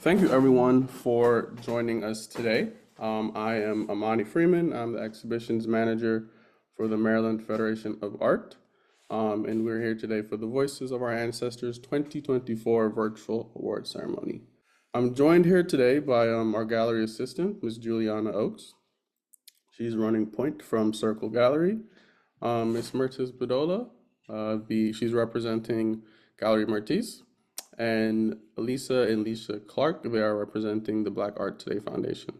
Thank you, everyone, for joining us today. I am Amani Freeman. I'm the exhibitions manager for the Maryland Federation of Art. And we're here today for the Voices of Our Ancestors 2024 Virtual Award Ceremony. I'm joined here today by our gallery assistant, Ms. Juliana Oakes. She's running point from Circle Gallery. Ms. Mertis Bedola, she's representing Gallery Mertis. And Elisa and Leisha Clark, they are representing the Black Art Today Foundation.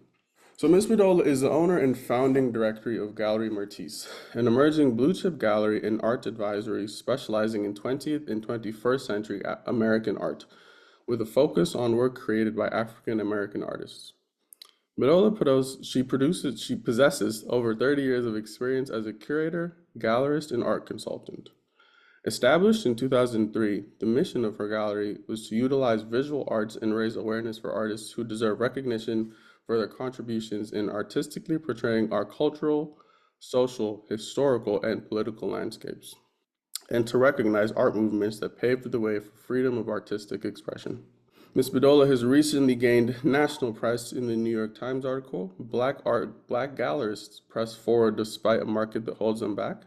So Ms. Bedola is the owner and founding director of Gallery Mertis, an emerging blue chip gallery and art advisory specializing in 20th and 21st century American art, with a focus on work created by African American artists. Bedola she possesses over 30 years of experience as a curator, gallerist, and art consultant. Established in 2003, the mission of her gallery was to utilize visual arts and raise awareness for artists who deserve recognition for their contributions in artistically portraying our cultural, social, historical, and political landscapes, and to recognize art movements that paved the way for freedom of artistic expression. Ms. Bedola has recently gained national press in the New York Times article, Black Gallerists Press Forward Despite a Market That Holds Them Back,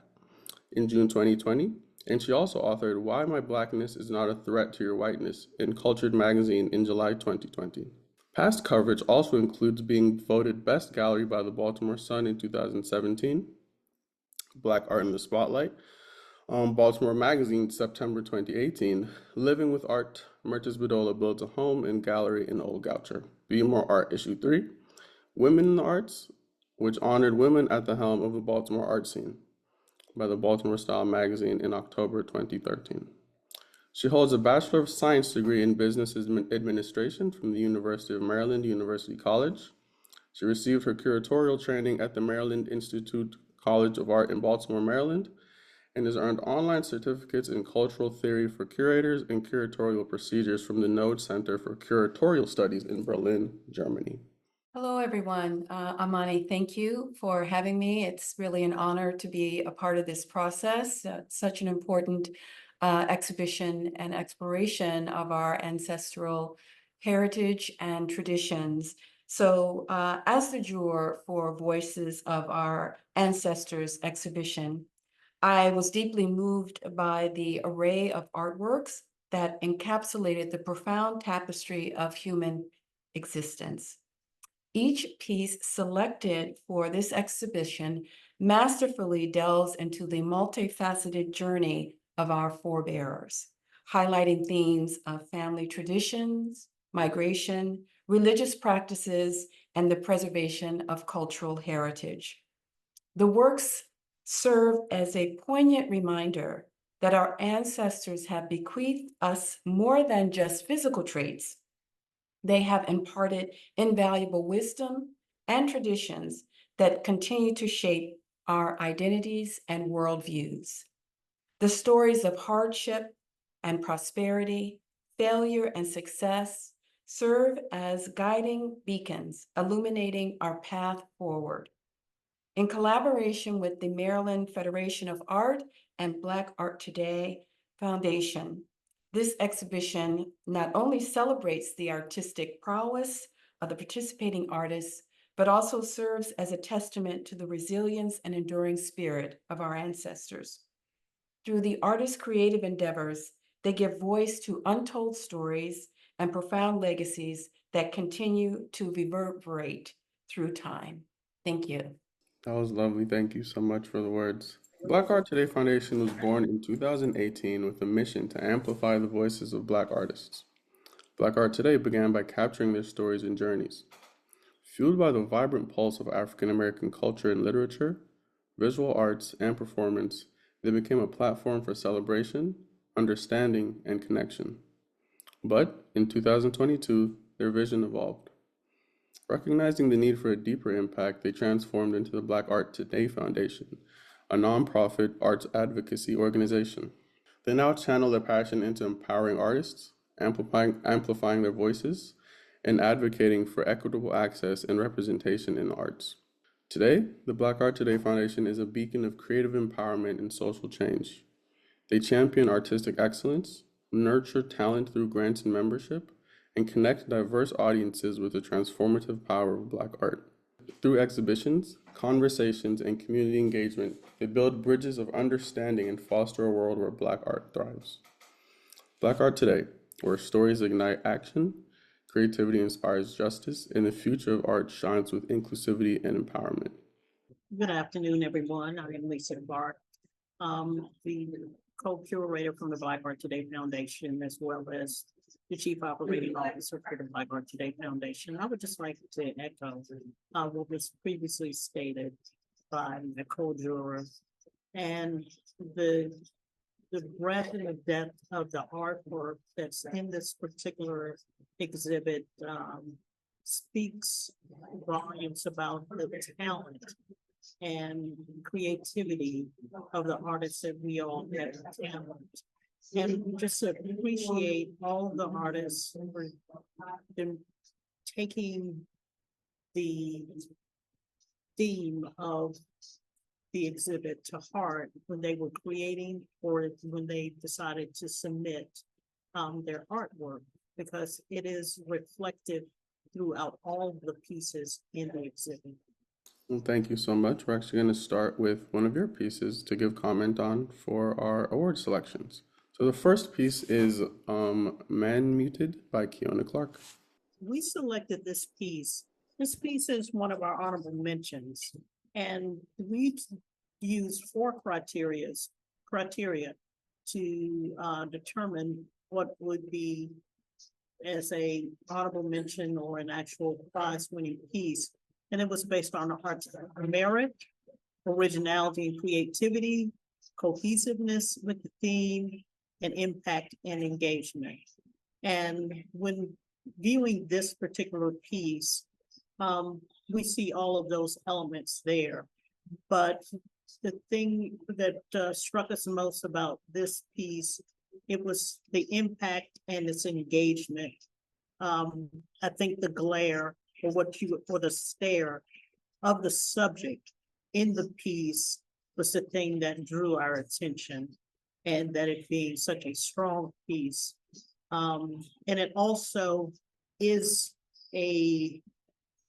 in June 2020. And she also authored Why My Blackness Is Not a Threat to Your Whiteness in Cultured Magazine in July 2020. Past coverage also includes being voted Best Gallery by the Baltimore Sun in 2017, Black Art in the Spotlight, Baltimore Magazine, September 2018, Living with Art, Mertis Bedola Builds a Home and Gallery in Old Goucher, Be More Art, Issue 3, Women in the Arts, which honored women at the helm of the Baltimore art scene, by the Baltimore Style magazine in October 2013. She holds a Bachelor of Science degree in Business Administration from the University of Maryland University College. She received her curatorial training at the Maryland Institute College of Art in Baltimore, Maryland, and has earned online certificates in cultural theory for curators and curatorial procedures from the Node Center for Curatorial Studies in Berlin, Germany. Hello, everyone. Amani, thank you for having me. It's really an honor to be a part of this process. It's such an important exhibition and exploration of our ancestral heritage and traditions. So as the juror for Voices of Our Ancestors exhibition, I was deeply moved by the array of artworks that encapsulated the profound tapestry of human existence. Each piece selected for this exhibition masterfully delves into the multifaceted journey of our forebears, highlighting themes of family traditions, migration, religious practices, and the preservation of cultural heritage. The works serve as a poignant reminder that our ancestors have bequeathed us more than just physical traits. They have imparted invaluable wisdom and traditions that continue to shape our identities and worldviews. The stories of hardship and prosperity, failure and success serve as guiding beacons, illuminating our path forward. In collaboration with the Maryland Federation of Art and Black Art Today Foundation, this exhibition not only celebrates the artistic prowess of the participating artists, but also serves as a testament to the resilience and enduring spirit of our ancestors. Through the artists' creative endeavors, they give voice to untold stories and profound legacies that continue to reverberate through time. Thank you. That was lovely. Thank you so much for the words. Black Art Today Foundation was born in 2018 with a mission to amplify the voices of Black artists. Black Art Today began by capturing their stories and journeys. Fueled by the vibrant pulse of African American culture and literature, visual arts, and performance, they became a platform for celebration, understanding, and connection. But in 2022, their vision evolved. Recognizing the need for a deeper impact, they transformed into the Black Art Today Foundation, a nonprofit arts advocacy organization. They now channel their passion into empowering artists, amplifying their voices, and advocating for equitable access and representation in the arts. Today, the Black Art Today Foundation is a beacon of creative empowerment and social change. They champion artistic excellence, nurture talent through grants and membership, and connect diverse audiences with the transformative power of Black art. Through exhibitions, conversations, and community engagement, they build bridges of understanding and foster a world where Black art thrives. Black Art Today, where stories ignite action, creativity inspires justice, and the future of art shines with inclusivity and empowerment. Good afternoon, everyone. I am Lisa Clark, the co-curator from the Black Art Today Foundation, as well as the Chief Operating Officer for the Black Art Today Foundation. I would just like to echo what was previously stated by the co-juror and the breadth and the depth of the artwork that's in this particular exhibit speaks volumes about the talent and creativity of the artists that we all have talent. And just to appreciate all of the artists for them taking the theme of the exhibit to heart when they were creating or when they decided to submit their artwork, because it is reflective throughout all the pieces in the exhibit. Well, thank you so much. We're actually going to start with one of your pieces to give comment on for our award selections. So the first piece is Man Muted by Keona Clark. We selected this piece. This piece is one of our honorable mentions, and we used four criteria to determine what would be as a honorable mention or an actual prize-winning piece. And it was based on art's merit, originality and creativity, cohesiveness with the theme, and impact and engagement. And when viewing this particular piece, we see all of those elements there. But the thing that struck us most about this piece, it was the impact and its engagement. I think the glare or the stare of the subject in the piece was the thing that drew our attention, and that it being such a strong piece. And it also is a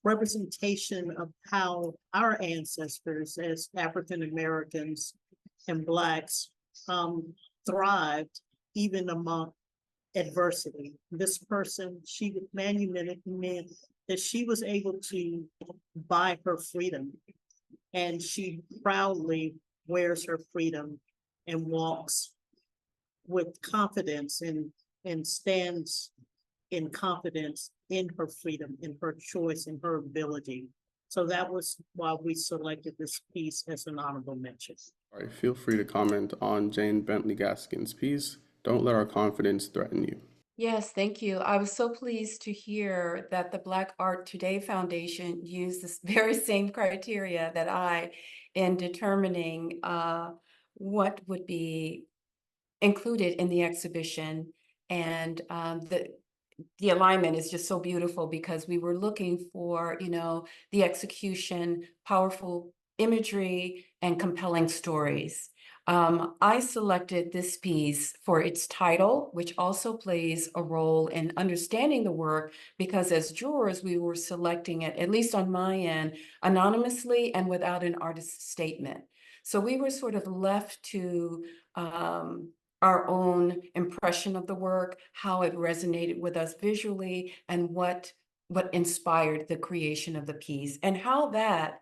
representation of how our ancestors as African Americans and Blacks thrived even among adversity. This person, she meant that she was able to buy her freedom, and she proudly wears her freedom and walks with confidence and stands in confidence in her freedom, in her choice, in her ability. So that was why we selected this piece as an honorable mention. All right, feel free to comment on Jane Bentley Gaskin's piece, Don't Let Our Confidence Threaten You. Yes, thank you. I was so pleased to hear that the Black Art Today Foundation used this very same criteria that I in determining what would be included in the exhibition. And the alignment is just so beautiful because we were looking for, the execution, powerful imagery, and compelling stories. I selected this piece for its title, which also plays a role in understanding the work, because as jurors, we were selecting it, at least on my end, anonymously and without an artist's statement. So we were sort of left to our own impression of the work, how it resonated with us visually, and what inspired the creation of the piece, and how that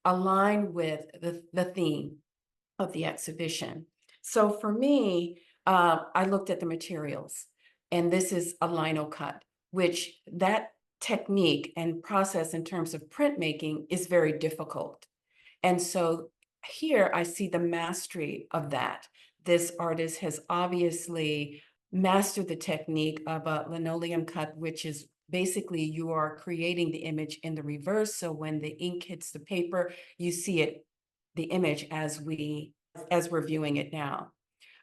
aligned with the theme of the exhibition. So for me, I looked at the materials, and this is a lino cut, which that technique and process in terms of printmaking is very difficult. And so here I see the mastery of that. This artist has obviously mastered the technique of a linoleum cut, which is basically you are creating the image in the reverse. So when the ink hits the paper, you see it, the image as we're viewing it now.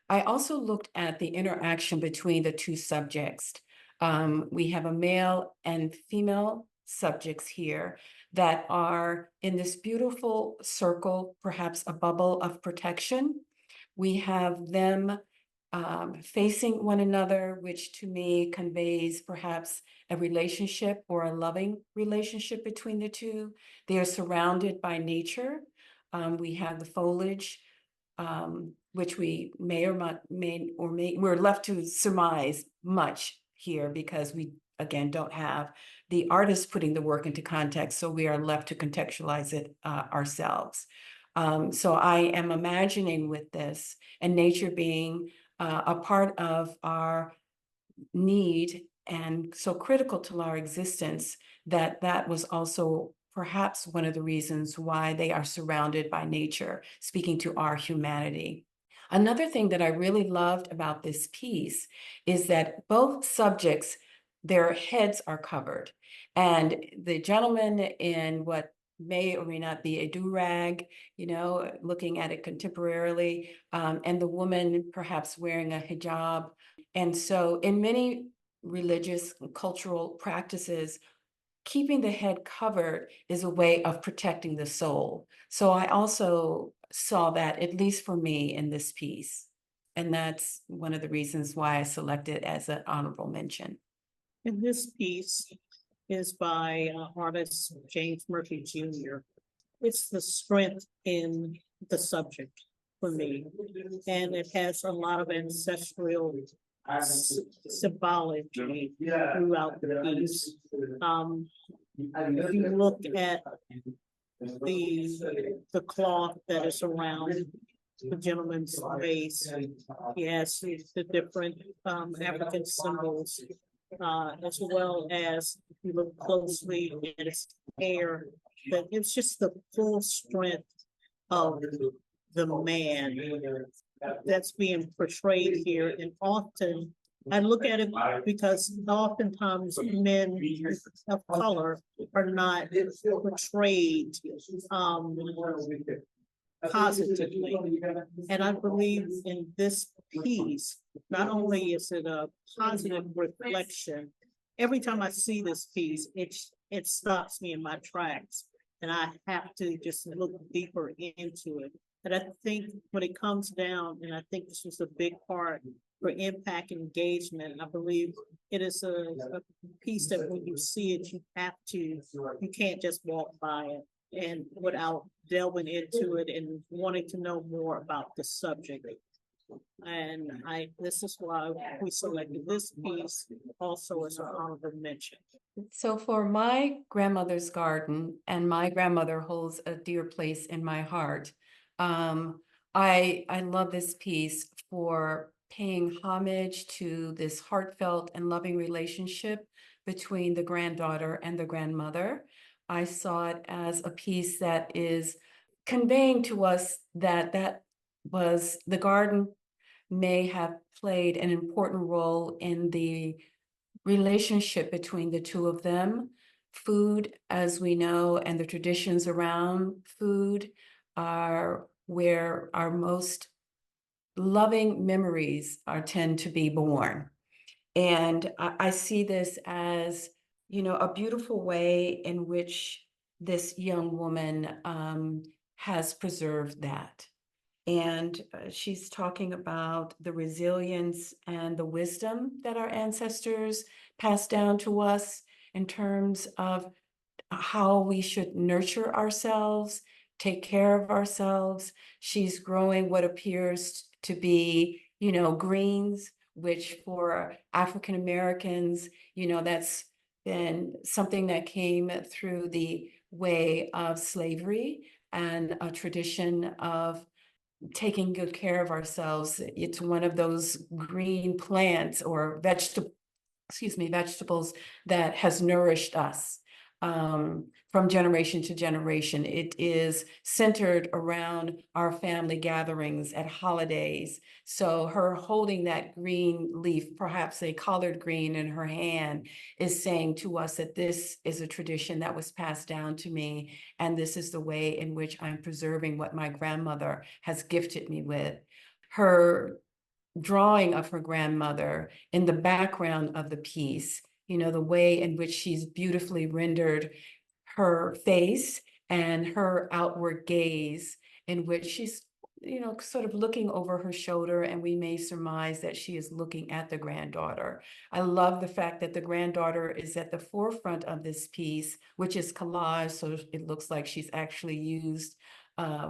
I also looked at the interaction between the two subjects. We have a male and female subjects here that are in this beautiful circle, perhaps a bubble of protection. We have them facing one another, which to me conveys perhaps a relationship or a loving relationship between the two. They are surrounded by nature. We have the foliage, which we we're left to surmise much here because we, again, don't have the artist putting the work into context. So we are left to contextualize it ourselves. So I am imagining with this and nature being a part of our need and so critical to our existence, that was also perhaps one of the reasons why they are surrounded by nature, speaking to our humanity. Another thing that I really loved about this piece is that both subjects, their heads are covered. And the gentleman in what may or may not be a do-rag, looking at it contemporarily, and the woman perhaps wearing a hijab. And so in many religious and cultural practices, keeping the head covered is a way of protecting the soul. So I also saw that, at least for me, in this piece. And that's one of the reasons why I selected as an honorable mention. And this piece is by artist James Murphy Jr. It's the strength in the subject for me. And it has a lot of ancestral symbology throughout the piece. If you look at the cloth that is around the gentleman's face, he has the different African symbols, as well as if you look closely at his hair, that it's just the full strength of the man that's being portrayed here. And often I look at it because oftentimes men of color are not portrayed positively. And I believe in this piece, not only is it a positive reflection, every time I see this piece, it stops me in my tracks. And I have to just look deeper into it. But I think when it comes down, and I think this was a big part for impact engagement, I believe it is a piece that when you see it, you can't just walk by it and without delving into it and wanting to know more about the subject. And this is why we selected this piece also as an honorable mention. So for my grandmother's garden, and my grandmother holds a dear place in my heart, I love this piece for paying homage to this heartfelt and loving relationship between the granddaughter and the grandmother. I saw it as a piece that is conveying to us that was the garden may have played an important role in the relationship between the two of them. Food, as we know, and the traditions around food are where our most loving memories tend to be born. And I see this as, a beautiful way in which this young woman has preserved that. And she's talking about the resilience and the wisdom that our ancestors passed down to us in terms of how we should nurture ourselves, take care of ourselves. She's growing what appears to be, greens, which for African Americans, that's been something that came through the way of slavery and a tradition of taking good care of ourselves. It's one of those green plants or vegetables that has nourished us from generation to generation. It is centered around our family gatherings at holidays. So her holding that green leaf, perhaps a collard green in her hand, is saying to us that this is a tradition that was passed down to me. And this is the way in which I'm preserving what my grandmother has gifted me with. Her drawing of her grandmother in the background of the piece, the way in which she's beautifully rendered her face and her outward gaze, in which she's sort of looking over her shoulder, and we may surmise that she is looking at the granddaughter. I love the fact that the granddaughter is at the forefront of this piece, which is collage, so it looks like she's actually used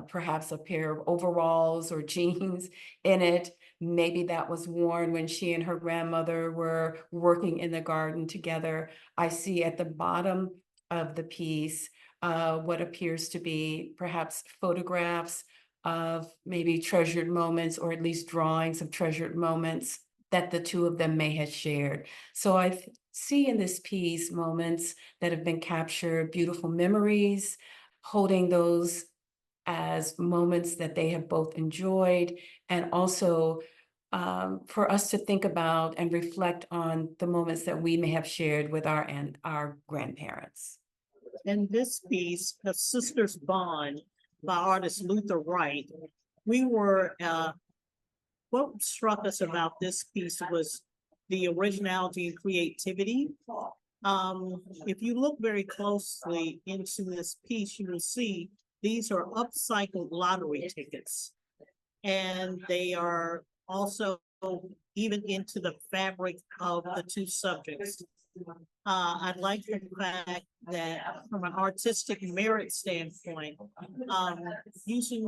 perhaps a pair of overalls or jeans in it. Maybe that was worn when she and her grandmother were working in the garden together. I see at the bottom of the piece what appears to be perhaps photographs of maybe treasured moments, or at least drawings of treasured moments that the two of them may have shared. So I see in this piece moments that have been captured, beautiful memories, holding those as moments that they have both enjoyed, and also for us to think about and reflect on the moments that we may have shared with our grandparents. In this piece, The Sisters Bond by artist Luther Wright, we were, what struck us about this piece was the originality and creativity. If you look very closely into this piece, you will see these are upcycled lottery tickets. And they are also even into the fabric of the two subjects. I like the fact that from an artistic merit standpoint, using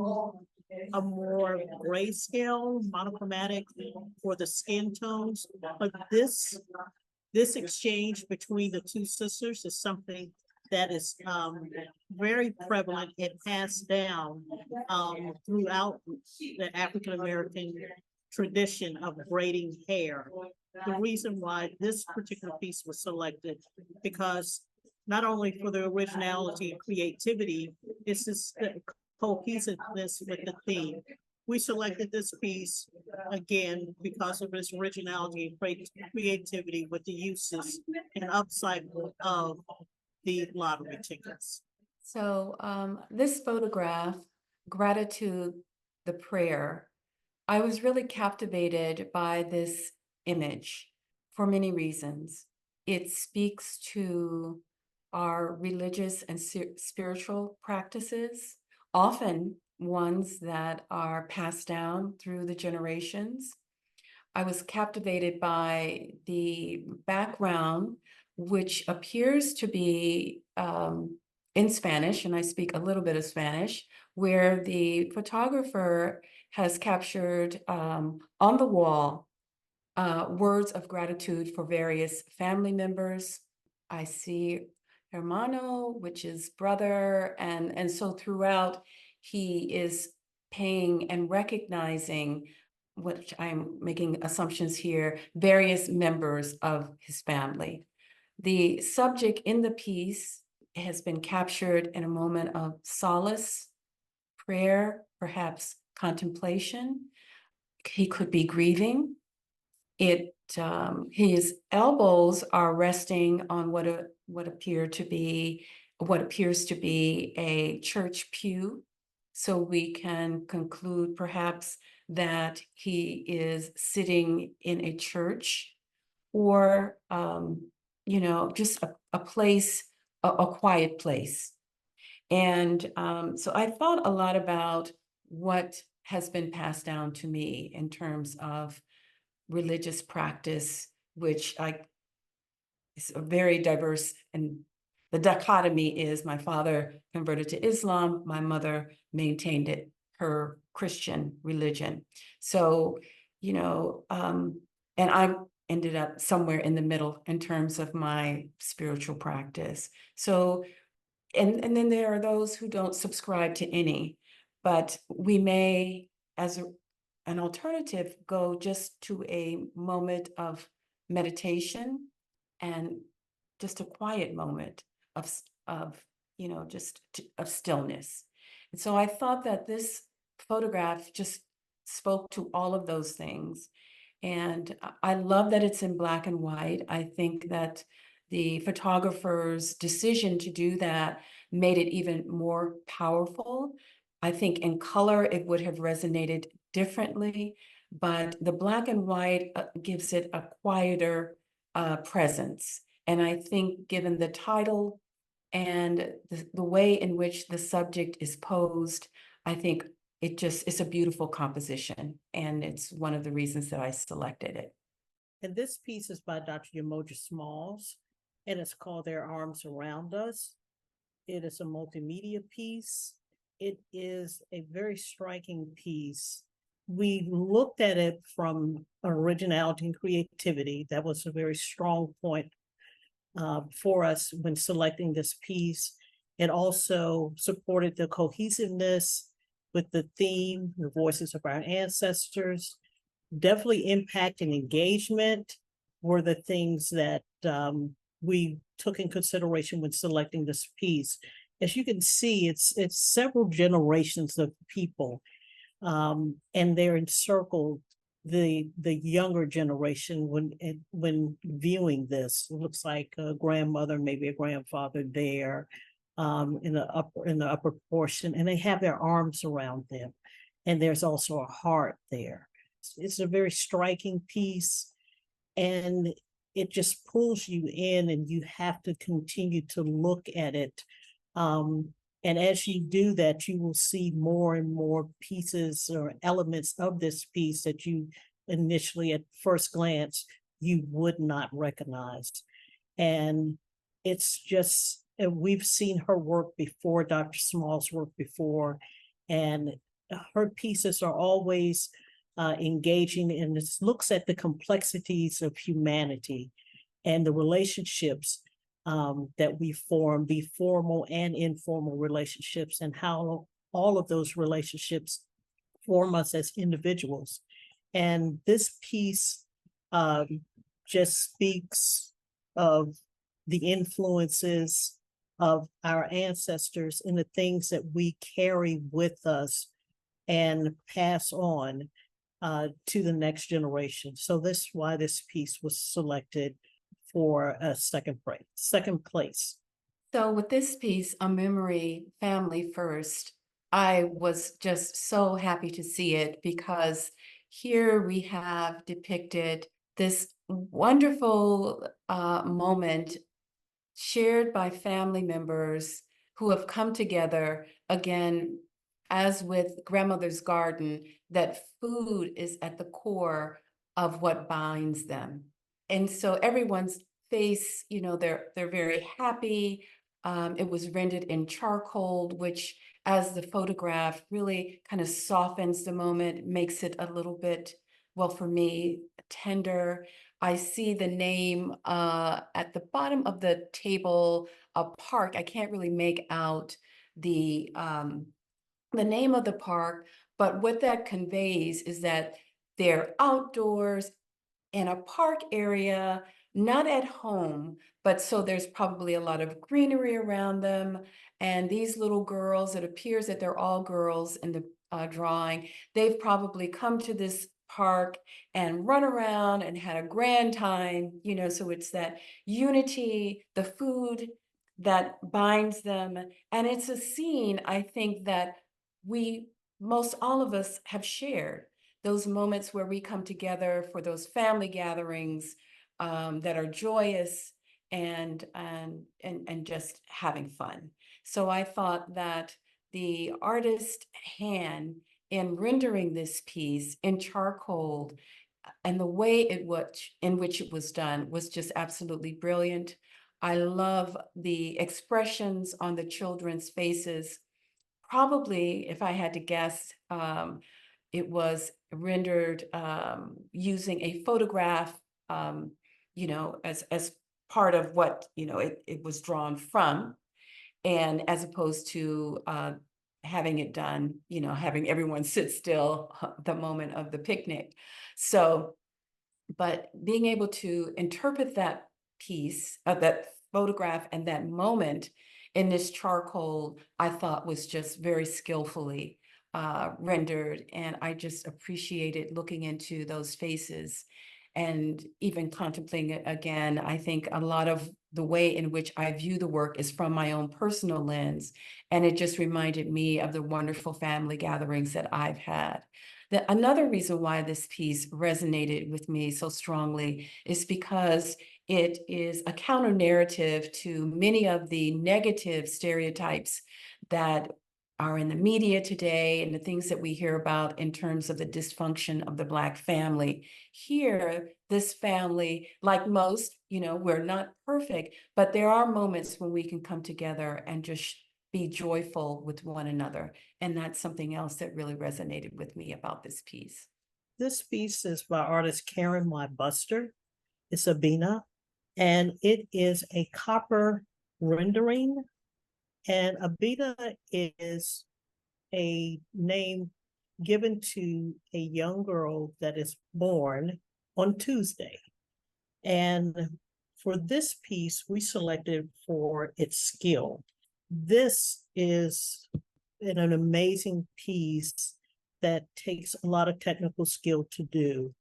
a more grayscale, monochromatic for the skin tones, but this exchange between the two sisters is something that is very prevalent and passed down throughout the African American tradition of braiding hair. The reason why this particular piece was selected, because not only for the originality and creativity, it's this cohesiveness with the theme. We selected this piece again because of its originality and creativity with the uses and upcycle of the lottery tickets. So this photograph, Gratitude, the Prayer, I was really captivated by this image for many reasons. It speaks to our religious and spiritual practices, often ones that are passed down through the generations. I was captivated by the background, which appears to be in Spanish, and I speak a little bit of Spanish, where the photographer has captured on the wall words of gratitude for various family members. I see hermano, which is brother, and so throughout he is paying and recognizing, which I'm making assumptions here, various members of his family. The subject in the piece has been captured in a moment of solace, prayer, perhaps contemplation. He could be grieving. His elbows are resting on what appears to be a church pew. So we can conclude perhaps that he is sitting in a church, or just a place, a quiet place. And so I thought a lot about what has been passed down to me in terms of religious practice, which is a very diverse, and the dichotomy is my father converted to Islam, my mother maintained her Christian religion. So, and I ended up somewhere in the middle in terms of my spiritual practice. So, and then there are those who don't subscribe to any, but we may, as an alternative, go just to a moment of meditation and just a quiet moment of of stillness. And so I thought that this photograph just spoke to all of those things. And I love that it's in black and white. I think that the photographer's decision to do that made it even more powerful. I think in color, it would have resonated differently, but the black and white gives it a quieter presence. And I think given the title and the way in which the subject is posed, I think it's a beautiful composition, and it's one of the reasons that I selected it. And this piece is by Dr. Yamoja Smalls, and it's called Their Arms Around Us. It is a multimedia piece. It is a very striking piece. We looked at it from originality and creativity. That was a very strong point for us when selecting this piece. It also supported the cohesiveness with the theme, the voices of our ancestors. Definitely impact and engagement were the things that we took in consideration when selecting this piece. As you can see, it's several generations of people, and they're encircled. The younger generation when viewing this, it looks like a grandmother, maybe a grandfather there, in the upper portion, and they have their arms around them, and there's also a heart there. It's a very striking piece, and it just pulls you in, and you have to continue to look at it. And as you do that, you will see more and more pieces or elements of this piece that you initially, at first glance, you would not recognize. And it's just, we've seen her work before, Dr. Small's work before, and her pieces are always engaging, and it looks at the complexities of humanity and the relationships that we form, be formal and informal relationships, and how all of those relationships form us as individuals. And this piece just speaks of the influences of our ancestors and the things that we carry with us and pass on to the next generation. So this is why this piece was selected for a second place. So with this piece, A Memory, Family First, I was just so happy to see it, because here we have depicted this wonderful moment shared by family members who have come together, again, as with Grandmother's Garden, that food is at the core of what binds them. And so everyone's face, they're very happy. It was rendered in charcoal, which, as the photograph, really kind of softens the moment, makes it a little bit, well, for me, tender. I see the name at the bottom of the table, a park. I can't really make out the name of the park, but what that conveys is that they're outdoors in a park area, not at home, but so there's probably a lot of greenery around them. And these little girls, it appears that they're all girls in the drawing, they've probably come to this park and run around and had a grand time, so it's that unity, the food that binds them. And it's a scene, I think, that most all of us have shared, those moments where we come together for those family gatherings that are joyous and just having fun. So I thought that the artist hand in rendering this piece in charcoal and the way in which it was done was just absolutely brilliant. I love the expressions on the children's faces. Probably, if I had to guess, it was rendered using a photograph, as part of what, it was drawn from, and as opposed to having it done, having everyone sit still the moment of the picnic. So, but being able to interpret that piece of that photograph and that moment in this charcoal, I thought was just very skillfully rendered. And I just appreciated looking into those faces and even contemplating it again. I think a lot of the way in which I view the work is from my own personal lens. And it just reminded me of the wonderful family gatherings that I've had. Another reason why this piece resonated with me so strongly is because it is a counter narrative to many of the negative stereotypes that are in the media today and the things that we hear about in terms of the dysfunction of the Black family. Here, this family, like most, we're not perfect, but there are moments when we can come together and just be joyful with one another. And that's something else that really resonated with me about this piece. This piece is by artist Karen Y. Buster. It's Abina, and it is a copper rendering. And Abina is a name given to a young girl that is born on Tuesday. And for this piece, we selected for its skill. This is an amazing piece that takes a lot of technical skill to do.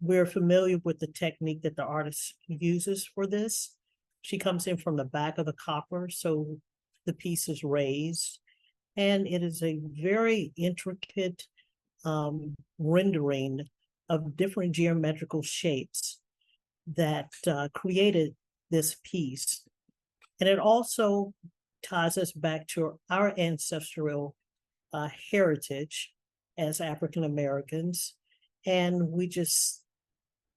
We're familiar with the technique that the artist uses for this. She comes in from the back of the copper, so the piece is raised. And it is a very intricate rendering of different geometrical shapes that created this piece. And it also ties us back to our ancestral heritage as African Americans. And we just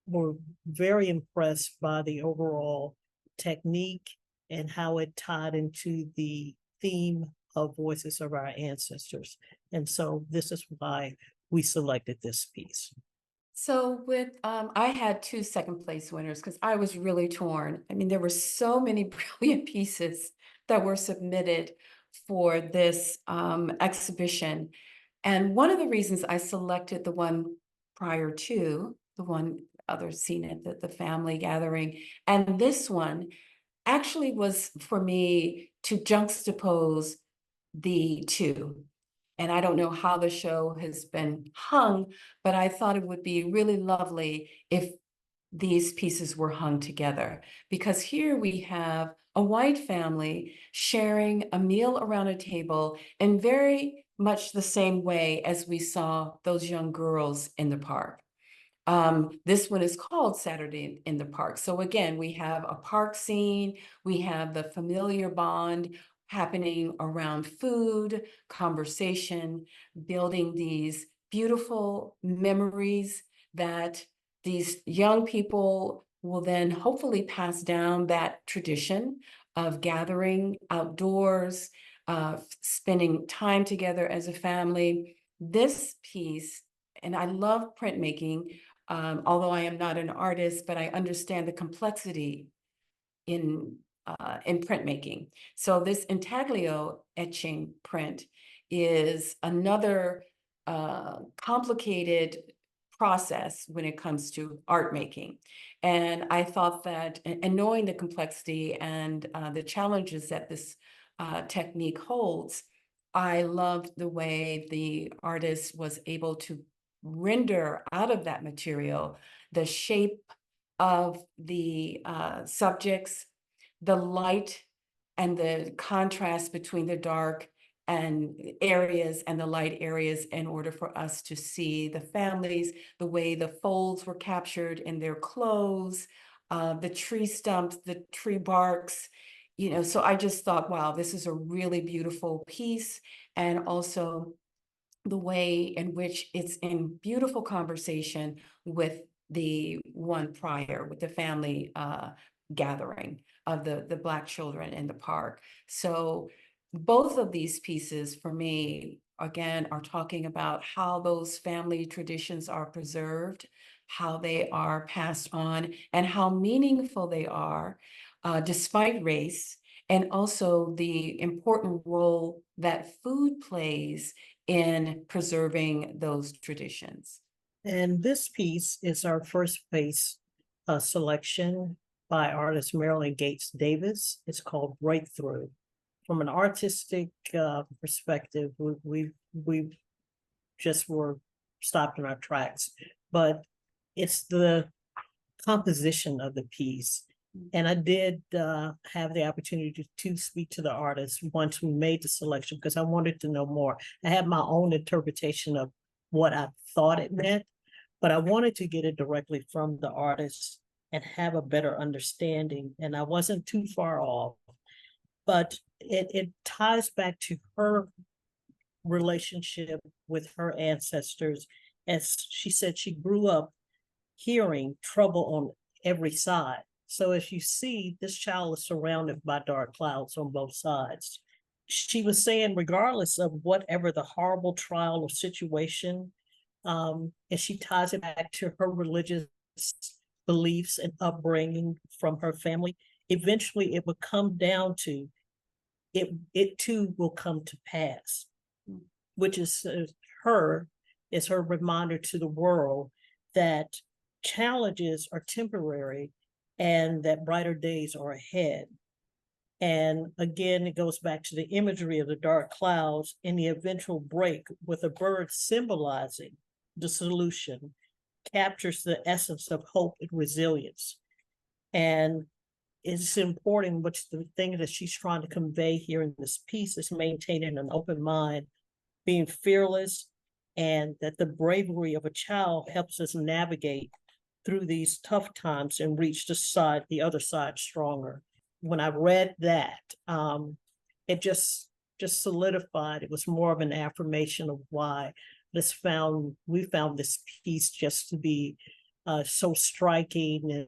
were very impressed by the overall technique and how it tied into the theme of Voices of Our Ancestors. And so this is why we selected this piece. So I had 2 second place winners because I was really torn. I mean, there were so many brilliant pieces that were submitted for this exhibition. And one of the reasons I selected the one prior to, the one others seen at the family gathering, and this one actually was for me to juxtapose the two. And I don't know how the show has been hung, but I thought it would be really lovely if these pieces were hung together, because here we have a white family sharing a meal around a table in very much the same way as we saw those young girls in the park. This one is called Saturday in the Park. So again, we have a park scene, we have the familiar bond happening around food, conversation, building these beautiful memories that these young people will then hopefully pass down that tradition of gathering outdoors, spending time together as a family. This piece, and I love printmaking, although I am not an artist, but I understand the complexity in printmaking. So this intaglio etching print is another complicated process when it comes to art making. And I thought that, and knowing the complexity and the challenges that this technique holds, I loved the way the artist was able to render out of that material the shape of the subjects, the light and the contrast between the dark and areas and the light areas, in order for us to see the families, the way the folds were captured in their clothes, the tree stumps, the tree barks, so I just thought, wow, this is a really beautiful piece. And also the way in which it's in beautiful conversation with the one prior, with the family gathering of the Black children in the park. So both of these pieces for me, again, are talking about how those family traditions are preserved, how they are passed on, and how meaningful they are despite race, and also the important role that food plays in preserving those traditions. And this piece is our first place selection by artist Marilyn Gates Davis. It's called Breakthrough. From an artistic perspective, we just were stopped in our tracks, but it's the composition of the piece. And I did have the opportunity to speak to the artist once we made the selection, because I wanted to know more. I had my own interpretation of what I thought it meant, but I wanted to get it directly from the artist and have a better understanding. And I wasn't too far off, but it ties back to her relationship with her ancestors. As she said, she grew up hearing trouble on every side. So as you see, this child is surrounded by dark clouds on both sides. She was saying, regardless of whatever the horrible trial or situation, and she ties it back to her religious beliefs and upbringing from her family, eventually it would come down to it too will come to pass, which is her reminder to the world that challenges are temporary and that brighter days are ahead. And again, it goes back to the imagery of the dark clouds and the eventual break with a bird symbolizing the solution, captures the essence of hope and resilience. And it's important, which the thing that she's trying to convey here in this piece is maintaining an open mind, being fearless, and that the bravery of a child helps us navigate through these tough times and reach the other side stronger. When I read that, it just solidified. It was more of an affirmation of why we found this piece just to be so striking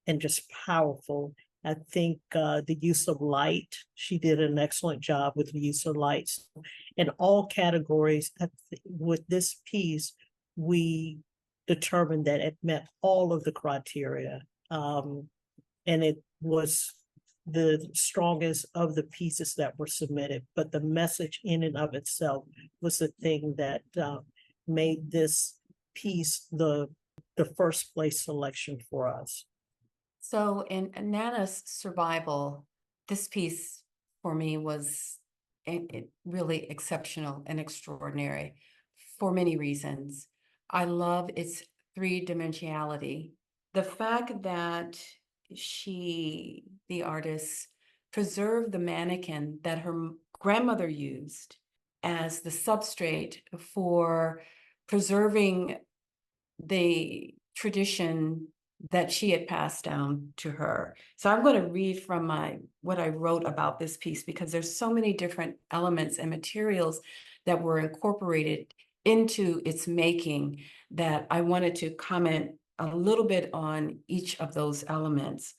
and just powerful. I think the use of light, she did an excellent job with the use of lights. In all categories, with this piece, we determined that it met all of the criteria. And it was the strongest of the pieces that were submitted, but the message in and of itself was the thing that made this piece the first place selection for us. So in Nana's survival, this piece for me was really exceptional and extraordinary for many reasons. I love its three-dimensionality. The fact that she, the artist, preserved the mannequin that her grandmother used as the substrate for preserving the tradition that she had passed down to her. So I'm going to read from what I wrote about this piece, because there's so many different elements and materials that were incorporated into its making that I wanted to comment a little bit on each of those elements.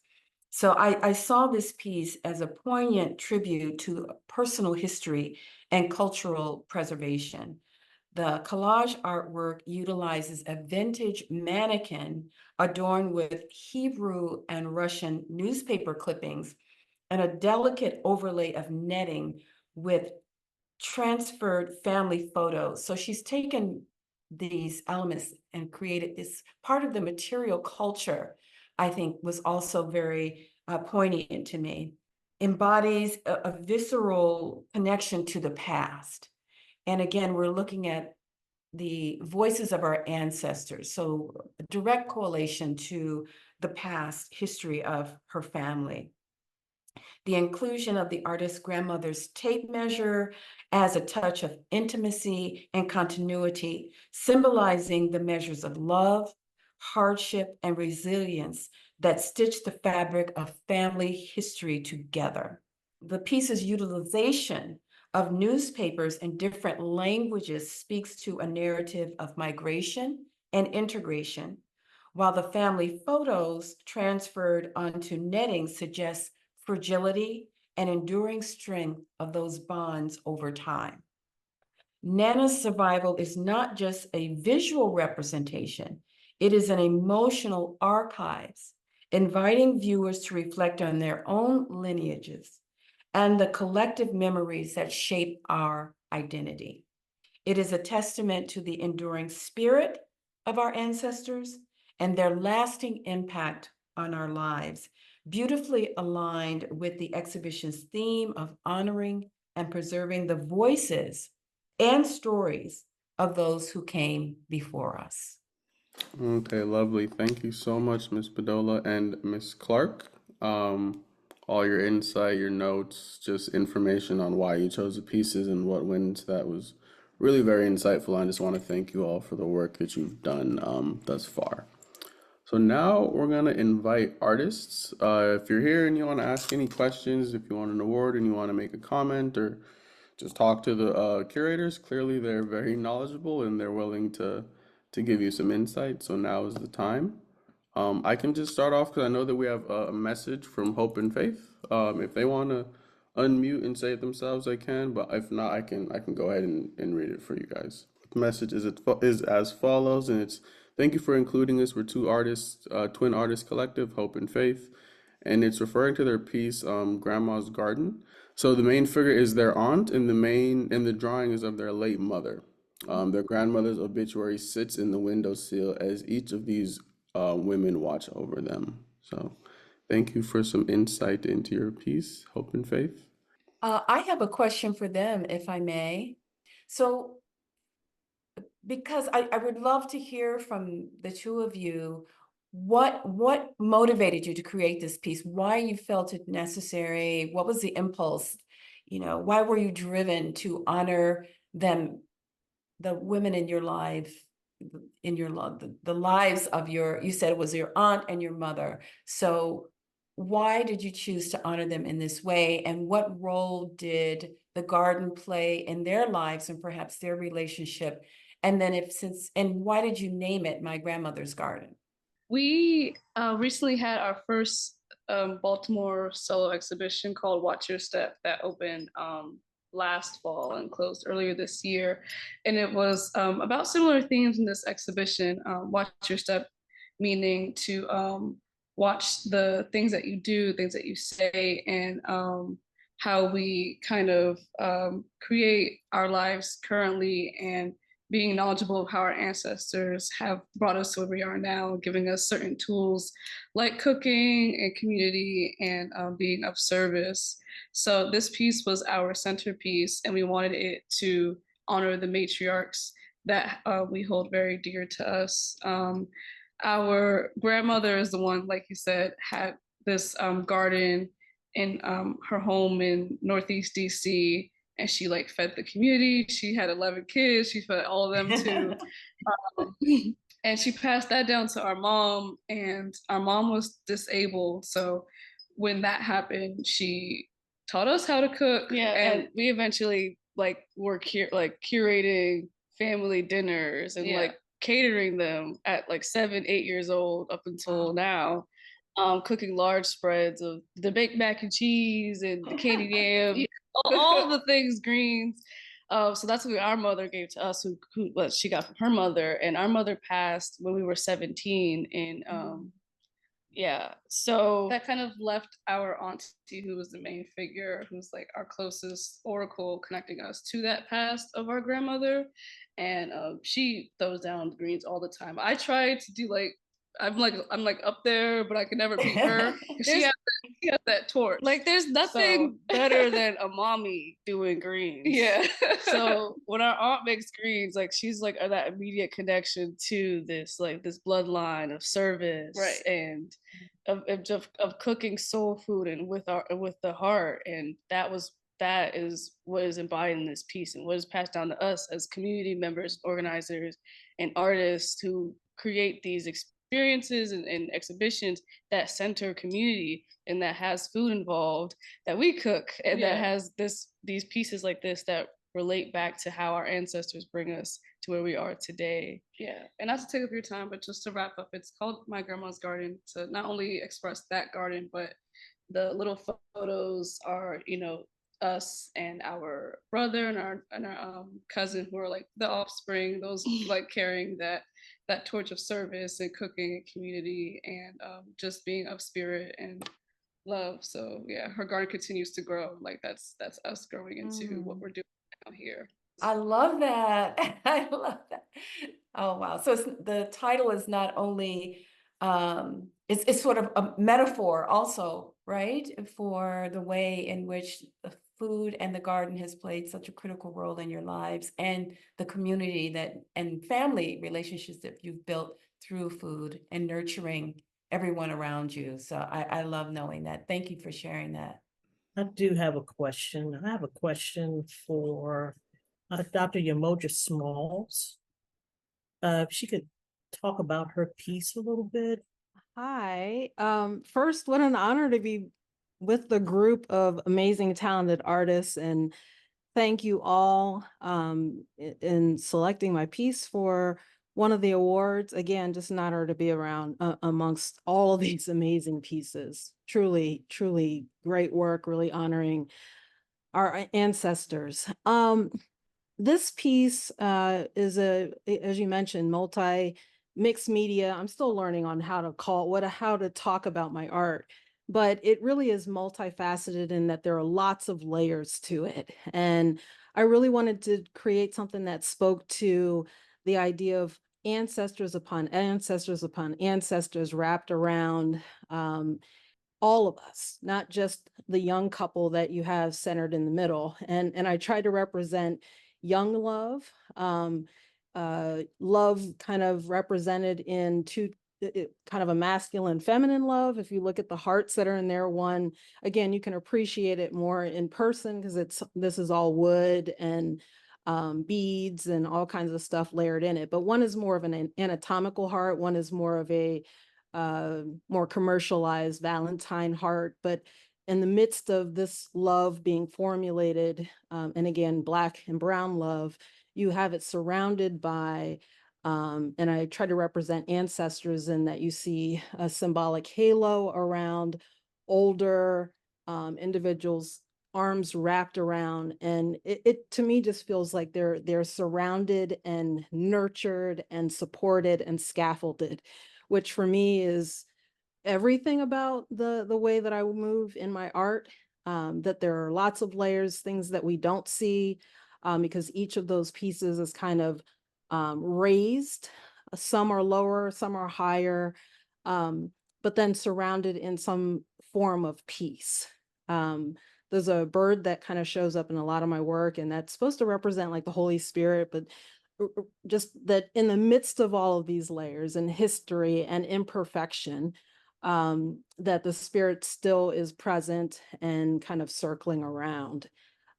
So I saw this piece as a poignant tribute to personal history and cultural preservation. The collage artwork utilizes a vintage mannequin adorned with Hebrew and Russian newspaper clippings and a delicate overlay of netting with transferred family photos. So she's taken these elements and created this part of the material culture, I think was also very poignant to me. Embodies a visceral connection to the past. And again, we're looking at the voices of our ancestors. So a direct correlation to the past history of her family. The inclusion of the artist's grandmother's tape measure as a touch of intimacy and continuity, symbolizing the measures of love, hardship, and resilience that stitch the fabric of family history together. The piece's utilization of newspapers in different languages speaks to a narrative of migration and integration, while the family photos transferred onto netting suggest fragility and enduring strength of those bonds over time. Nana's survival is not just a visual representation, it is an emotional archives, inviting viewers to reflect on their own lineages and the collective memories that shape our identity. It is a testament to the enduring spirit of our ancestors and their lasting impact on our lives, beautifully aligned with the exhibition's theme of honoring and preserving the voices and stories of those who came before us. Okay, lovely. Thank you so much, Ms. Bedola and Ms. Clark. All your insight, your notes, just information on why you chose the pieces and what wins. That was really very insightful. I just want to thank you all for the work that you've done thus far. So now we're going to invite artists. If you're here and you want to ask any questions, if you want an award and you want to make a comment or just talk to the curators. Clearly, they're very knowledgeable and they're willing to give you some insight. So now is the time. I can just start off because I know that we have a message from Hope and Faith. If they want to unmute and say it themselves, they can. But if not, I can go ahead and read it for you guys. The message is as follows, and it's thank you for including us. We're two artists, twin artist collective, Hope and Faith, and it's referring to their piece, Grandma's Garden. So the main figure is their aunt, and the drawing is of their late mother. Their grandmother's obituary sits in the windowsill as each of these women watch over them. So, thank you for some insight into your piece, Hope and Faith. I have a question for them, if I may. So, because I would love to hear from the two of you, what motivated you to create this piece? Why you felt it necessary? What was the impulse? Why were you driven to honor them, the women in your life, the lives of you said it was your aunt and your mother. So why did you choose to honor them in this way? And what role did the garden play in their lives and perhaps their relationship? And then and why did you name it My Grandmother's Garden? We recently had our first Baltimore solo exhibition called Watch Your Step that opened last fall and closed earlier this year. And it was about similar themes in this exhibition. Watch Your Step, meaning to watch the things that you do, things that you say, and how we kind of create our lives currently, and being knowledgeable of how our ancestors have brought us to where we are now, giving us certain tools like cooking and community and being of service. So this piece was our centerpiece, and we wanted it to honor the matriarchs that we hold very dear to us. Our grandmother is the one, like you said, had this garden in her home in Northeast DC, and she like fed the community. She had 11 kids. She fed all of them too. And she passed that down to our mom, and our mom was disabled. So when that happened, she taught us how to cook. Yeah, and we eventually like were curating family dinners and like catering them at like 7, 8 years old up until now. Cooking large spreads of the baked mac and cheese and the candied yam, all the things, greens. So that's what our mother gave to us, what she got from her mother. And our mother passed when we were 17. And so that kind of left our auntie, who was the main figure, who's like our closest oracle connecting us to that past of our grandmother. And she throws down the greens all the time. I tried to do like, I'm like up there, but I can never beat her. She has that torch. Like there's nothing better than a mommy doing greens. Yeah. So when our aunt makes greens, like she's like that immediate connection to this bloodline of service, right, and of cooking soul food and with the heart. And that is what is embodied in this piece and what is passed down to us as community members, organizers, and artists who create these experiences and exhibitions that center community and that has food involved that we cook, and that has these pieces like this that relate back to how our ancestors bring us to where we are today. Yeah, and not to take up your time, but just to wrap up, it's called My Grandma's Garden to not only express that garden, but the little photos are, us and our brother and our cousin, who are like the offspring, those like carrying that torch of service and cooking and community and just being of spirit and love. So yeah, her garden continues to grow. Like that's us growing into what we're doing now here. I love that. I love that. Oh, wow. So the title is not only, it's sort of a metaphor also, right? For the way in which the food and the garden has played such a critical role in your lives and the community and family relationships that you've built through food and nurturing everyone around you. So I love knowing that. Thank you for sharing that. I do have a question. I have a question for Dr. Yamoja Smalls. If she could talk about her piece a little bit. Hi. First, what an honor to be with the group of amazing, talented artists, and thank you all in selecting my piece for one of the awards. Again, just an honor to be around amongst all of these amazing pieces. Truly, truly great work, really honoring our ancestors. This piece is as you mentioned, mixed media. I'm still learning on how to talk about my art, but it really is multifaceted in that there are lots of layers to it. And I really wanted to create something that spoke to the idea of ancestors upon ancestors upon ancestors wrapped around all of us, not just the young couple that you have centered in the middle. And I try to represent young love, love kind of represented in two, kind of a masculine, feminine love. If you look at the hearts that are in there, one, again, you can appreciate it more in person because this is all wood and beads and all kinds of stuff layered in it. But one is more of an anatomical heart. One is more of a more commercialized Valentine heart. But in the midst of this love being formulated, and again, Black and brown love, you have it surrounded by, and I try to represent ancestors in that you see a symbolic halo around older individuals, arms wrapped around, and it to me just feels like they're surrounded and nurtured and supported and scaffolded, which for me is everything about the way that I move in my art. That there are lots of layers, things that we don't see, because each of those pieces is kind of raised. Some are lower, some are higher, but then surrounded in some form of peace. There's a bird that kind of shows up in a lot of my work, and that's supposed to represent like the Holy Spirit, but just that in the midst of all of these layers and history and imperfection, that the spirit still is present and kind of circling around.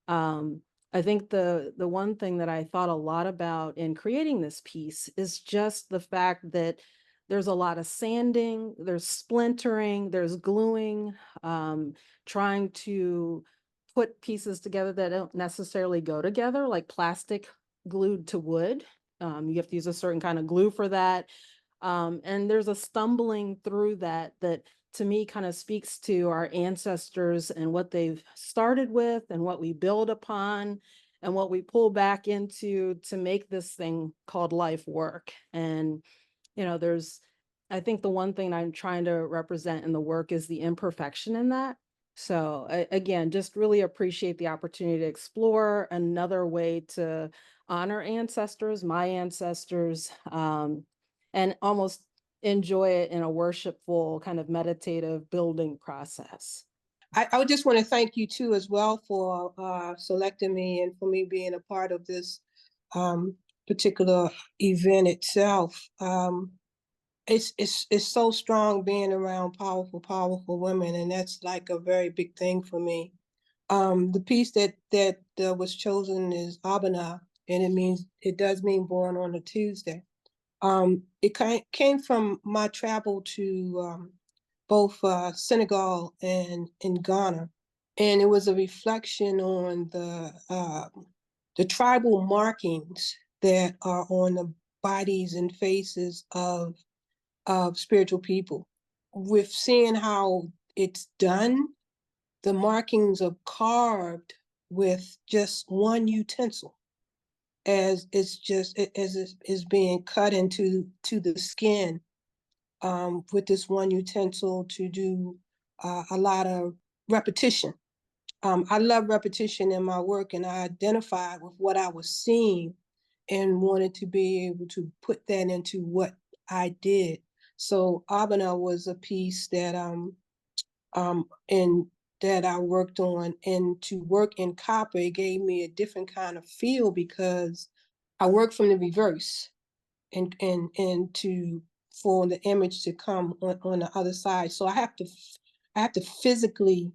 I think the one thing that I thought a lot about in creating this piece is just the fact that there's a lot of sanding, there's splintering, there's gluing, trying to put pieces together that don't necessarily go together, like plastic glued to wood. You have to use a certain kind of glue for that. And there's a stumbling through that to me kind of speaks to our ancestors and what they've started with and what we build upon and what we pull back into to make this thing called life work. And, I think the one thing I'm trying to represent in the work is the imperfection in that. So again, just really appreciate the opportunity to explore another way to honor ancestors, my ancestors, and almost enjoy it in a worshipful kind of meditative building process. I would just want to thank you too as well for selecting me and for me being a part of this particular event itself. It's so strong being around powerful women, and that's like a very big thing for me. The piece that was chosen is Abana, and it does mean born on a Tuesday. It came from my travel to both Senegal and in Ghana, and it was a reflection on the tribal markings that are on the bodies and faces of spiritual people. With seeing how it's done, the markings are carved with just one utensil, as it's just as it is being cut into the skin, with this one utensil to do a lot of repetition. I love repetition in my work, and I identified with what I was seeing and wanted to be able to put that into what I did. So Abana was a piece that and that I worked on, and to work in copper, it gave me a different kind of feel because I work from the reverse, and to for the image to come on the other side. So I have to physically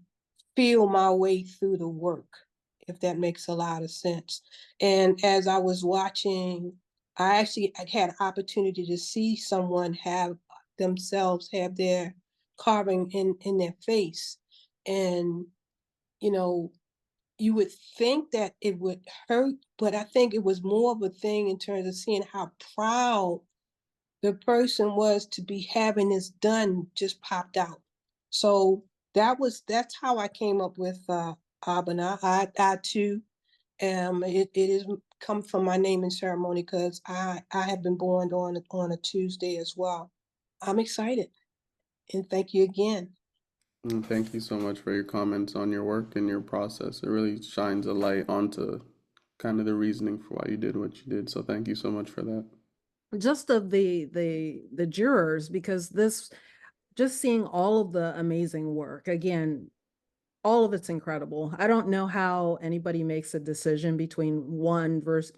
feel my way through the work, if that makes a lot of sense. And as I was watching, I had an opportunity to see someone have their carving in their face. And, you know, you would think that it would hurt, but I think it was more of a thing in terms of seeing how proud the person was to be having this done just popped out. So that's how I came up with Abana. I too it is come from my naming ceremony because I have been born on a Tuesday as well. I'm excited and thank you again. And thank you so much for your comments on your work and your process. It really shines a light onto kind of the reasoning for why you did what you did. So thank you so much for that. Just of the jurors, because this, just seeing all of the amazing work, again, all of it's incredible. I don't know how anybody makes a decision between one versus,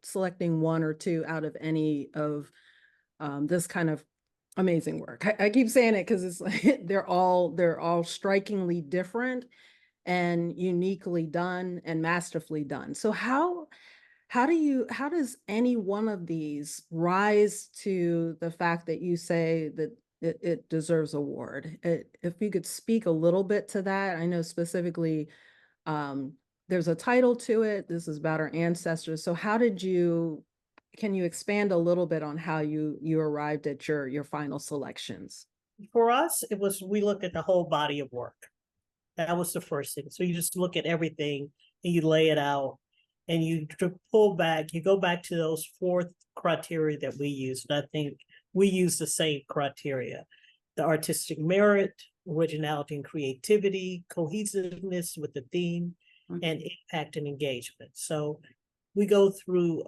selecting one or two out of any of this kind of amazing work. I keep saying it because it's like they're all strikingly different and uniquely done and masterfully done. So how does any one of these rise to the fact that you say that it deserves award? If you could speak a little bit to that. I know specifically there's a title to it. This is about our ancestors. So can you expand a little bit on how you arrived at your final selections? For us, we look at the whole body of work. That was the first thing. So you just look at everything and you lay it out and you pull back, you go back to those 4 criteria that we use. And I think we use the same criteria: the artistic merit, originality and creativity, cohesiveness with the theme, and impact and engagement. So we go through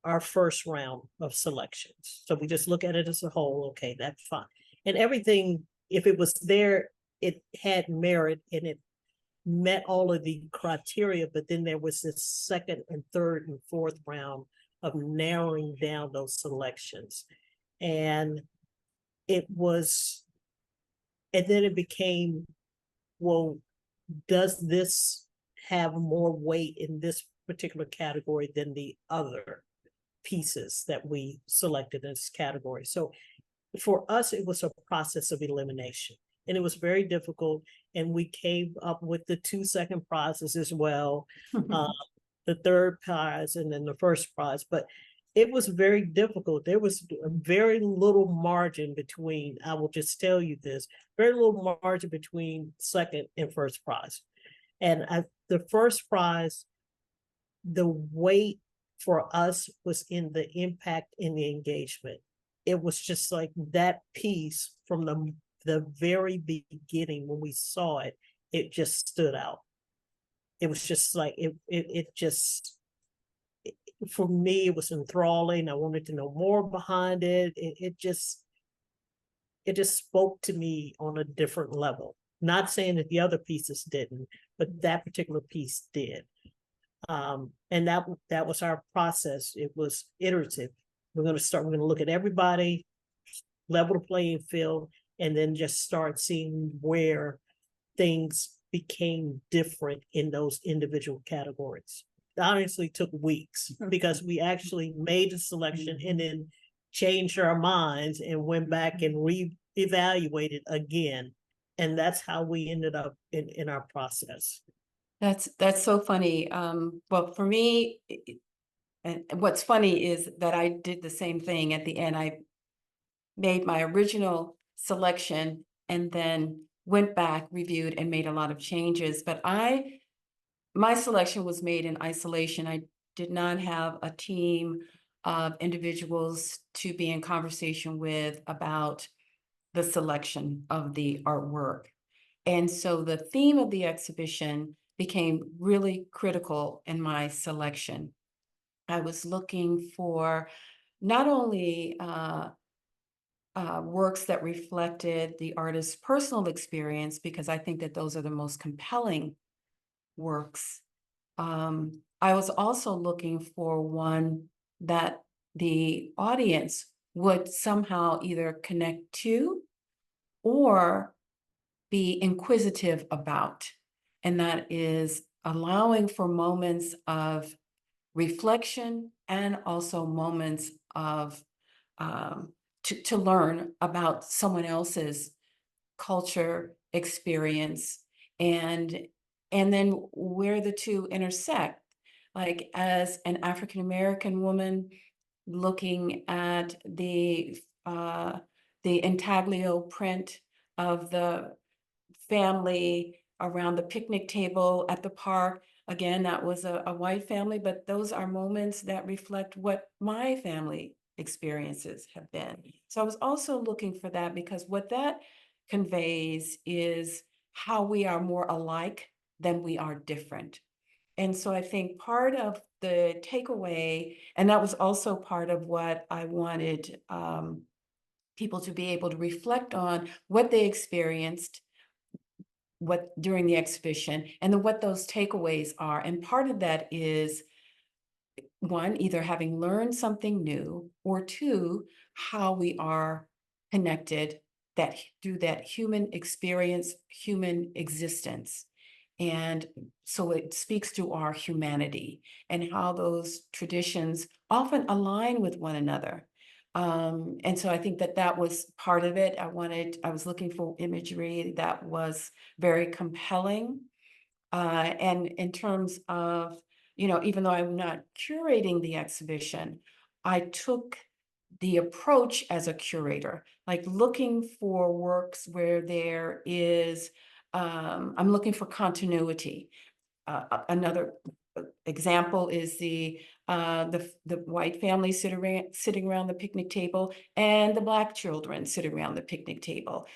our first round of selections. So we just look at it as a whole. Okay, that's fine. And everything, if it was there, it had merit and it met all of the criteria, but then there was this second and third and fourth round of narrowing down those selections. And then it became, well, does this have more weight in this particular category than the other pieces that we selected in this category? So for us, it was a process of elimination. And it was very difficult. And we came up with the 2 second prizes as well, the third prize and then the first prize. But it was very difficult. There was a very little margin between, I will just tell you this, very little margin between second and first prize. And the first prize, the weight for us was in the impact and the engagement. It was just like that piece from the very beginning when we saw it, it just stood out. It was just like, for me, it was enthralling. I wanted to know more behind it. It just spoke to me on a different level. Not saying that the other pieces didn't, but that particular piece did. And that was our process. It was iterative. We're going to look at everybody, level the playing field, and then just start seeing where things became different in those individual categories. It honestly took weeks because we actually made a selection and then changed our minds and went back and re-evaluated again. And that's how we ended up in our process. That's so funny. Well, for me, and what's funny is that I did the same thing at the end. I made my original selection and then went back, reviewed, and made a lot of changes. But my selection was made in isolation. I did not have a team of individuals to be in conversation with about the selection of the artwork. And so the theme of the exhibition became really critical in my selection. I was looking for not only works that reflected the artist's personal experience, because I think that those are the most compelling works. I was also looking for one that the audience would somehow either connect to or be inquisitive about. And that is allowing for moments of reflection and also moments of to learn about someone else's culture, experience, and and then where the two intersect. Like as an African American woman looking at the intaglio print of the family around the picnic table at the park. Again, that was a white family, but those are moments that reflect what my family experiences have been. So I was also looking for that because what that conveys is how we are more alike than we are different. And so I think part of the takeaway, and that was also part of what I wanted people to be able to reflect on what they experienced what during the exhibition and then what those takeaways are. And part of that is one, either having learned something new, or two, how we are connected that through that human experience, human existence. And so it speaks to our humanity and how those traditions often align with one another. And so I think that that was part of it. I was looking for imagery that was very compelling. And in terms of, even though I'm not curating the exhibition, I took the approach as a curator, like looking for works where there is, I'm looking for continuity. Another example is the white family sitting around the picnic table and the Black children sitting around the picnic table.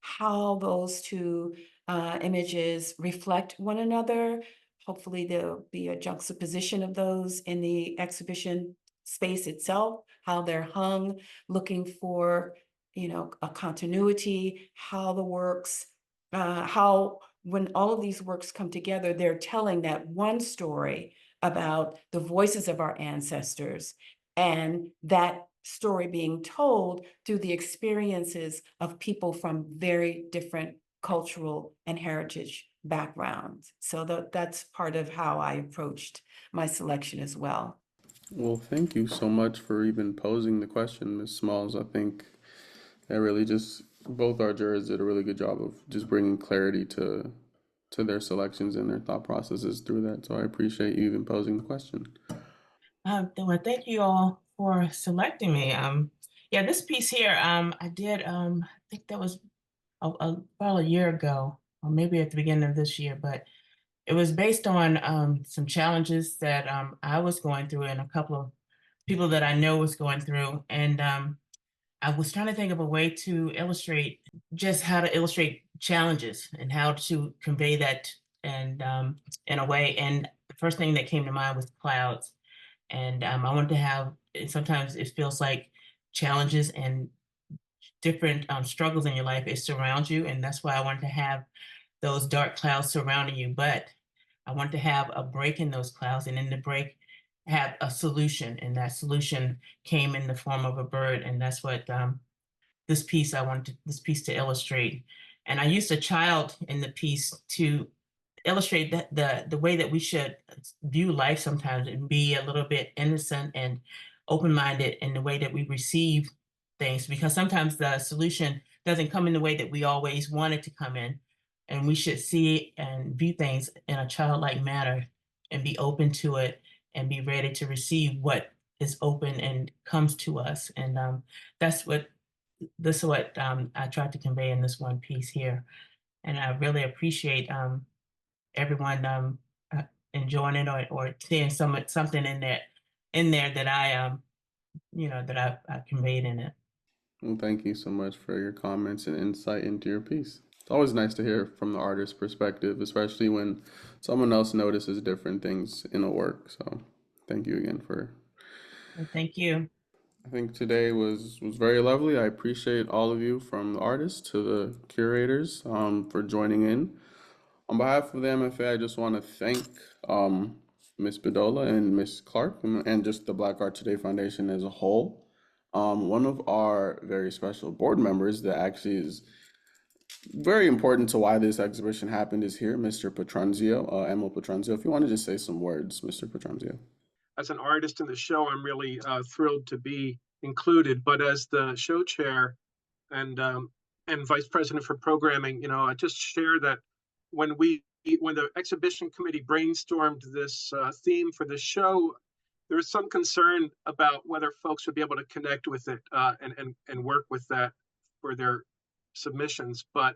How those two images reflect one another. Hopefully there'll be a juxtaposition of those in the exhibition space itself, how they're hung, looking for, a continuity, how the works, how when all of these works come together, they're telling that one story about the voices of our ancestors, and that story being told through the experiences of people from very different cultural and heritage backgrounds. So that's part of how I approached my selection as well. Well, thank you so much for even posing the question, Ms. Smalls. I think that really just both our jurors did a really good job of just bringing clarity to their selections and their thought processes through that. So I appreciate you even posing the question. Well, thank you all for selecting me. Yeah, this piece here, I did, I think that was about a year ago, or maybe at the beginning of this year, but it was based on some challenges that I was going through and a couple of people that I know was going through. And I was trying to think of a way to illustrate just how to illustrate challenges and how to convey that and in a way. And the first thing that came to mind was clouds. And I wanted to have, and sometimes it feels like challenges and different struggles in your life, it surrounds you. And that's why I wanted to have those dark clouds surrounding you. But I wanted to have a break in those clouds, and in the break, have a solution. And that solution came in the form of a bird. And that's what this piece to illustrate. And I used a child in the piece to illustrate the way that we should view life sometimes and be a little bit innocent and open-minded in the way that we receive things, because sometimes the solution doesn't come in the way that we always want it to come in. And we should see and view things in a childlike manner and be open to it and be ready to receive what is open and comes to us. And that's what I tried to convey in this one piece here. And I really appreciate everyone enjoying it or seeing something in there that I conveyed in it. Well, thank you so much for your comments and insight into your piece. It's always nice to hear from the artist's perspective, especially when someone else notices different things in a work. So thank you again for. And thank you. I think today was very lovely. I appreciate all of you, from the artists to the curators, for joining in. On behalf of the MFA, I just want to thank Ms. Bedolla and Ms. Clark and just the Black Art Today Foundation as a whole. One of our very special board members that actually is very important to why this exhibition happened is here, Mr. Petronzio, Emil Petronzio. If you want to just say some words, Mr. Petronzio. As an artist in the show, I'm really thrilled to be included. But as the show chair and vice president for programming, I just share that when we when the exhibition committee brainstormed this theme for the show, there was some concern about whether folks would be able to connect with it and work with that for their submissions. But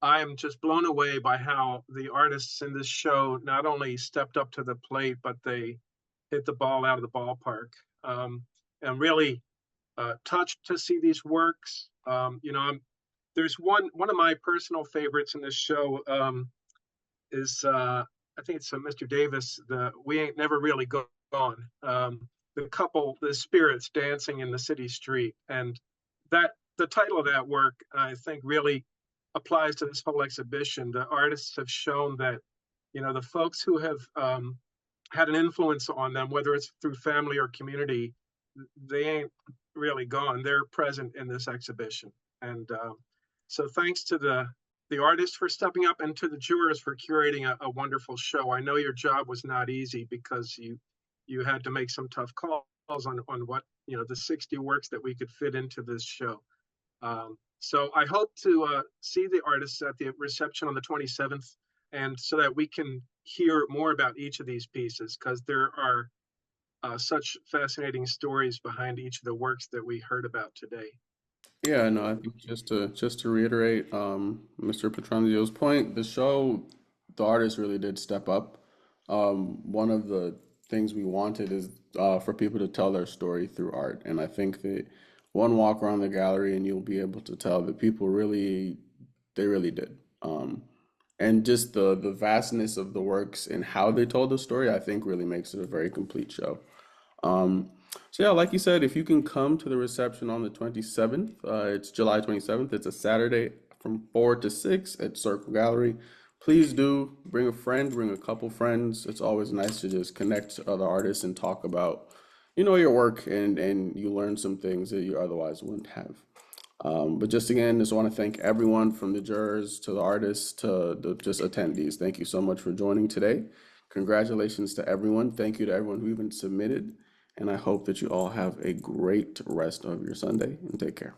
I am just blown away by how the artists in this show not only stepped up to the plate, but they hit the ball out of the ballpark. And really touched to see these works. There's one of my personal favorites in this show is I think it's Mr. Davis. The We Ain't Never Really Gone. The couple, the spirits dancing in the city street, and that the title of that work I think really applies to this whole exhibition. The artists have shown that the folks who have had an influence on them, whether it's through family or community, they ain't really gone. They're present in this exhibition. And so thanks to the artists for stepping up and to the jurors for curating a wonderful show. I know your job was not easy because you had to make some tough calls on what, the 60 works that we could fit into this show. So I hope to see the artists at the reception on the 27th, and so that we can hear more about each of these pieces, because there are such fascinating stories behind each of the works that we heard about today. Yeah, no, I think just to reiterate, Mr. Petronzio's point, the artists really did step up. One of the things we wanted is for people to tell their story through art, and I think that one walk around the gallery and you'll be able to tell that people really did. And just the vastness of the works and how they told the story, I think really makes it a very complete show. So yeah, like you said, if you can come to the reception on the 27th, it's July 27th. It's a Saturday from 4 to 6 at Circle Gallery. Please do bring a friend, bring a couple friends. It's always nice to just connect to other artists and talk about, your work, and you learn some things that you otherwise wouldn't have. But just want to thank everyone from the jurors to the artists to the just attendees. Thank you so much for joining today. Congratulations to everyone. Thank you to everyone who even submitted. And I hope that you all have a great rest of your Sunday, and take care.